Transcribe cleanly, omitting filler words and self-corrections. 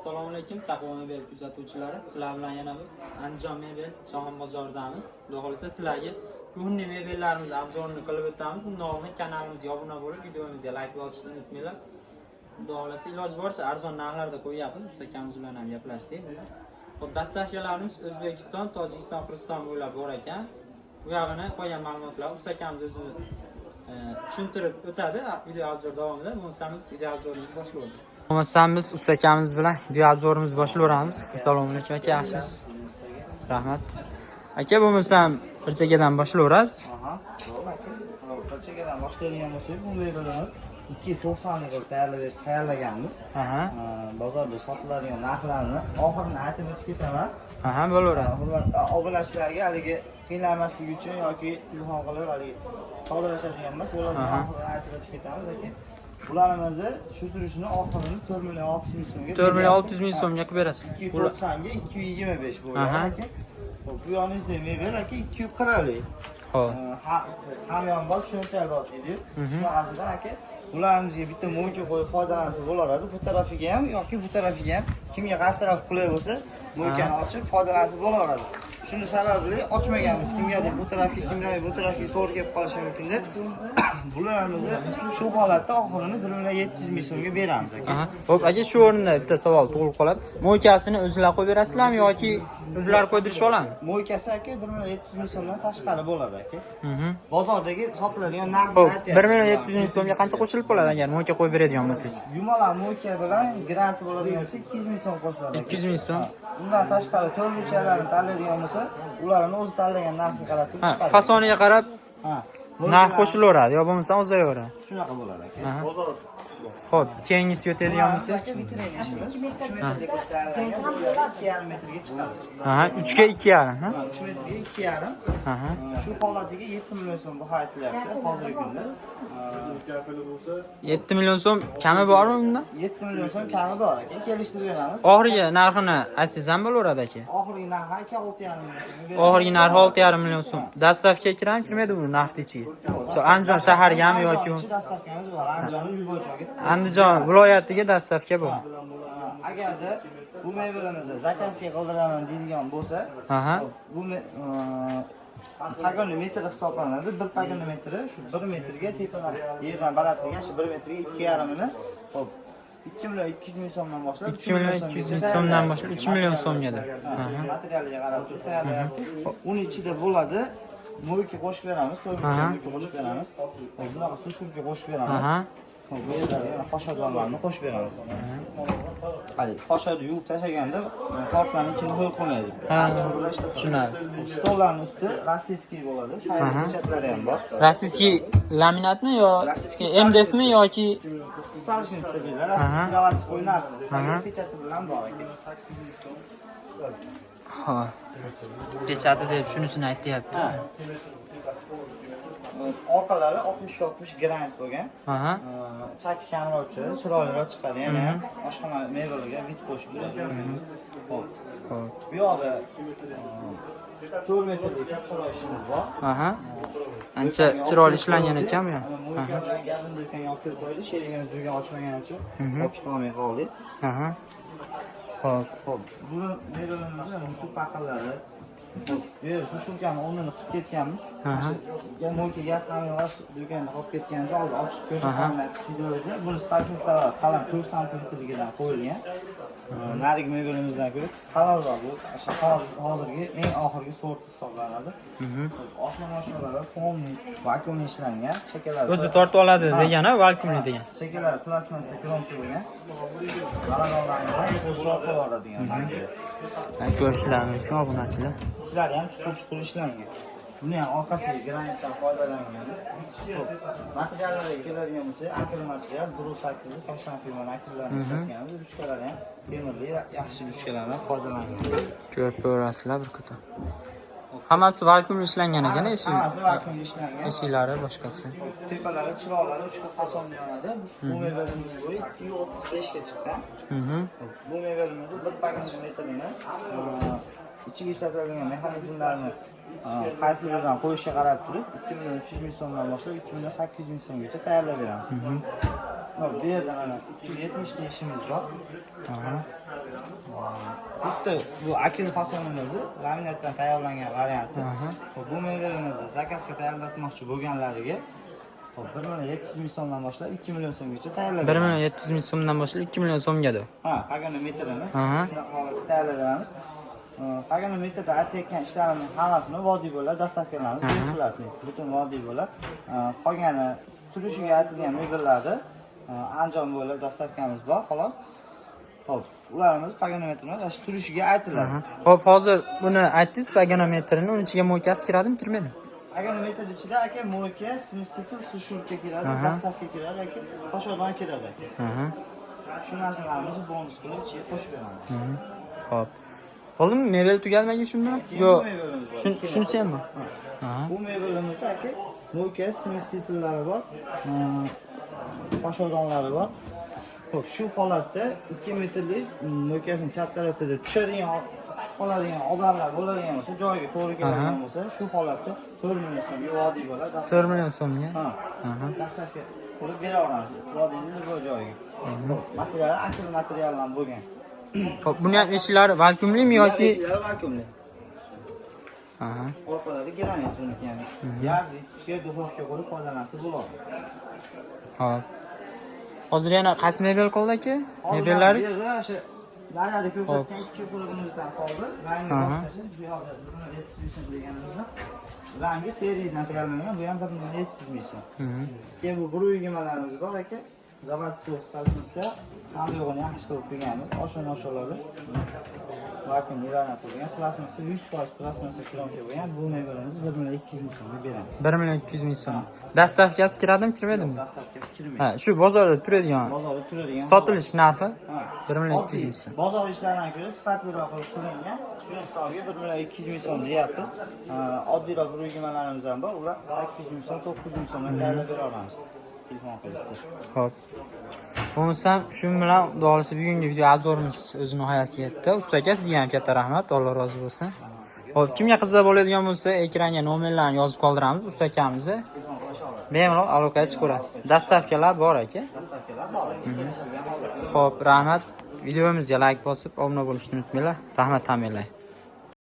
Assalomu alaykum Taqvo Mebel kuzatuvchilari. Sizlar bilan yana biz Andijon Mebel Jahon bozoridamiz. Xudo xolasa sizlarga ko'ngilli mebellarimiz obzorini qilib o'tamiz. Undan oldin kanalimizga obuna bo'lib, videomizga like bosishni unutmanglar. Xudo xolasa iloji boricha arzon narxlarda qo'yapmiz. Ustakamiz bilan ham gaplashdik. Xo'p, dastavkalarimiz O'zbekiston, Tojikiston, Qirg'iziston bo'ylab bor ekan. Bu yog'ini qo'ygan ma'lumotlar ustakamiz o'zi tushuntirib o'tadi video obzor davomida. Bo'lmasamiz video obzorimizni boshlaymiz. Biz ustakamiz bilan video obzorimizni boshlayveramiz. Assalomu alaykum aka, yaxshimisiz? Rahmat. Aka, bo'lmasam bir chekkadan boshlayverasiz. Bir chekkadan boshlaydigan bo'lsak, bu mebelimiz 290 tayyorlaganmiz. Bozorda sotiladigan narxlarni oxirini aytib o'tib ketaman. Bo'laveradi. Hurmatli obunachilarga haligi qiynalmasligi uchun yoki ilhom qilib haligi savdolashadigan emas, bularni oxirini aytib o'tib ketamiz aka. Bularimizni shu turishini oxirini 4 million 600 ming so'mga 4 million 600 ming so'mga qilib berasiz. 290 ga 225 bo'ladi aka. Bu yoningizda mebel aka 240lik. Xo'p. Hamyon bor, cho'ntak bor deydi. Shunaqasidan aka. Bularımızga bitta mo'yka qo'yib foydalansa bo'laradi. Bu tarafiga ham yoki bu tarafiga ham kimga qaysi taraf qulay bo'lsa, mo'ykani ochib foydalansa bo'laveradi. Shuni sababli ochmaganmiz. Kimgadir bu tarafga, kimgadir bu tarafga to'g'ri kelib qolishi mumkin deb bularimizni shu holatda oxirini 1 million 700 ming so'mga beramiz aka. Xo'p, aka, shu o'rinda bitta savol tug'ilib qoladi. Mo'ykasini o'zingizlar qo'yib berasizlarmi yoki o'zingizlar qo'ydirishib oladimi? Mo'ykasi aka 1 million 700 ming so'mdan tashqari bo'ladi aka. Bozordagi sotiladigan narxni aytyapsiz. 1 million 700 ming so'mga qancha qo'shilib qoladi agar mo'yka qo'yib beradigan bo'lsangiz? Yumalab mo'yka bilan garanti bo'ladigan bo'lsa 200 ming so'm qo'shiladi. 200 ming so'm. Undan tashqari to'rtburchaklarni tanlaydigan bo'lsa, ularni o'zi tanlagan narxga qarab turib chiqadi. Fasoniga qarab narx qo'shilaveradi, yo bo'lmasa ozayaveradi. Shunaqa bo'ladi aka. Xo'p, keyingisi o'tadigan bo'lsa, 3 metrga chiqadi. 3 ga 2,5, ha? 3 metrga 2,5. Shu holatiga 7 million so'm baho aytilyapti hozirgi kunda. 7 million so'm kami bormi bundan? 7 million so'm kami bor aka. Kelishtirib beramiz. Oxirgi narxini aytsangiz ham bo'laveradi aka. Oxirgi narxi aka 6,5 million so'm. Oxirgi narxi 6,5 million so'm. Dastavka kiradimi, kirmaydi bu narxning ichiga? Andijon shahargami yoki dastavkamiz bor. Andijonning Yuboycho'ga. Andijon viloyatiga dastavka bor. Agarda bu mebelimizni zakazga qoldiraman deydigan bo'lsa, bu pagonli metr hisoblanadi. 1 pagonli metri shu 1 metrga tepadan yerdan balandligi shu 1 metrga 2,5 ni. Xo'p. 2 million 200 ming so'mdan boshlab 2 million 200 ming so'mdan boshlab 3 million so'mgadir. Materialga qarab tayyorlayapmiz. Uning ichida bo'ladi. Mo'yka qo'shib beramiz, to'rtburchakka qo'shib beramiz. Bunaqa sushurga qo'shib beramiz. Bu yerlarga qo'shadonlarni qo'shib beramiz. Hali qo'shadi yuvib tashlaganda tortlarning ichini ho'l qolmaydi. Tushunadi. Stollarning usti rossiyskiy bo'ladi. Pechatlari ham bor. Rossiyskiy laminatmi yo MDFmi yoki stolshniца deydi. Rossiyskiy zavod qo'yinarsiz. Pechati bilan bor ekan. Pechati deb shunisini aytyapti. Orqalari 60-60 granit bo'lgan. Chaki kamrovchi, chiroyliroq chiqadi. Yana ham oshxona mebeliga bit qo'shib beramiz. Xo'p. Bu yoqda 4 metrlik kattaroq ishimiz bor. Ancha chiroyli ishlangan ekan bu ham. Gazini do'konga olib kelib qo'ydi. Sherigimiz do'kon ochmagani uchun olib chiqa olmay qoldik. Xo'p. Bu mebelimizni musul paqallari. Shu shulkani o'rnini qilib ketganmiz. Mo'yka gaz ta'minot do'konida qolib ketganimiz oldi ochiq ko'rsatmalar videoda. Buni stansiyasi qalam 4 santimetrligidan qo'yilgan. Narigi mebelimizdan ko'ra qalamroq bu. Hozirgi eng oxirgi sort hisoblanadi. Oshxona polni vakuumli ishlangan, chekkalar. O'zi tortib oladi degani, vakuumli degan. Chekkalar plastmassa kronka bo'lgan. Balandonlarni o'zi tortib oladigan. Ko'rishlar mumkin obunachilar. Ishlari ham chuqur ishlangan. Buni ham orqasiga granitdan foydalanganmiz. Materiallarga keladigan bo'lsa, akrilik material 1.8 lik Toshkent firmaning akrillarini ishlatganmiz. Ruchkalari ham temirli, yaxshi ruchkalardan foydalangan. Ko'rib ko'rasizlar bir qator. Hammasi vakuumli ishlangan ekan, hammasi vakuumli ishlangan. Eshiklari boshqasi. Tepalari, chiroqlari 3 xil fasonda yonadi. Bu mebelimiz bo'yi 235 ga chiqqan. Bu mebelimizni 1 paket metrni ichiga ishlatilgan mexanizmlarni qaysi biridan qo'yishga qarab turib 2 million 300 ming so'mdan boshlab 2 million 800 ming so'mgacha tayyorlab beramiz. Bu yerda mana 270 ta ishimiz bor. Aha. Bitta bu akil fasonimizni laminatdan tayyorlangan varianti. Aha. Bu mevalarimizni zakazga tayyorlatmoqchi bo'lganlariga 1,7 million so'mdan boshlab 2 million so'mgacha tayyorlab 1,700,000 so'mdan boshlab 2 million so'mgadir. Ha, paganometrini Aha. shunaqa holatda tayyorlab beramiz. Paganometrda aytayotgan ishlarimiz hammasini vodiy bo'lib dastavkalarimiz besplatniy. Butun vodiy bo'lib, qolgani turishiga aytilgan mebellarni anjom bo'lib dastavkamiz bor, xolos. Xo'p, ularimiz paganometrimiz shu turishiga aytiladi. Xo'p, hozir buni aytdingiz paganometrini, uni ichiga mo'ykasi kiradimi, kirmaydimi? Paganometr ichida aka mo'yka, smestikl, sushurka kiradi, dastavka kiradi, aka qoshodon kiradi. Aha. Shu narsalarimizni bonus qilib ichiga qo'shib beramiz. Xo'p. Bo'ldimi? Mebel tugalmagan shundan? Yo'q. Shunisi ham bor. Bu mebelimiz aka mo'yka, smestiklari bor, qoshodonlari bor. Xo'p, shu holatda 2 metrlik mo'ykasini chap tarafida tushadigan, tushib qoladigan odamlar bo'ladigan bo'lsa, joyiga to'g'ri keladigan bo'lsa, shu holatda 4 million so'mga vodiy bo'ladi. 4 million so'mga. Ha. Dastavka qilib bera olamiz. Vodiyning bu joyiga. Material akil materialdan bo'lgan. Xo'p, buni ham eshiklari vakuumlimi yoki vakuumli. Aha. Orqalari granit uniki ham. Yaz, ichga duxovka qo'yib foydalansa bo'ladi. Xo'p. Hozir yana qaysi mebel qoldi aka? Mebellaringiz? O'sha narada ko'rsatgan ikki qurbimizdan qoldi. Rangi boshqacha, bu yoqda 700 deganimizda. Rangi seriyadan tayyorlangan, bu ham 700 so'm. Keyin bu buruygimalarimiz bor aka. Zavod stavkasi ham yo'g'ini yaxshi qilib qo'yganmiz. Oshon-oshonlarni vakuum ilanatilgan, plastmassa 100% plastmassa plyonka bo'lgan bu mevalarimiz 1,200,000 so'mga beramiz. 1,200,000 so'm. Dastavkasi kiradimi, kirmaydimi? Dastavkasi kirmaydi. Ha, shu bozorda turadigan. Bozorda turadigan. Sotilish narxi 1,200,000 so'm. Bozor ishlaridan ko'ra sifatliroq qilib qilingan. Shu hisobga 1,200,000 so'm deyapmiz. Oddiyroq buruygimalarimiz ham bor. Ular 800,000 so'm, 900,000 so'mdan tayyorlab bera olamiz. Telefon qilasiz. Xo'p. Bo'lmasa shu bilan xudo xolisa bugungi video obzorimiz o'z nihoyasiga yetdi. Usta aka, sizga ham katta rahmat. Alloh rozi bo'lsin. Xo'p, kimga qiziq bo'ladigan bo'lsa, ekranga nomerlarni yozib qoldiramiz. Usta akamizni bemalol aloqaga chiqaveradi. Dastavkalar bor aka. Dastavkalar bor. Xo'p, rahmat. Videomizga like bosib, obuna bo'lishni unutmanglar. Rahmat ta'minlang.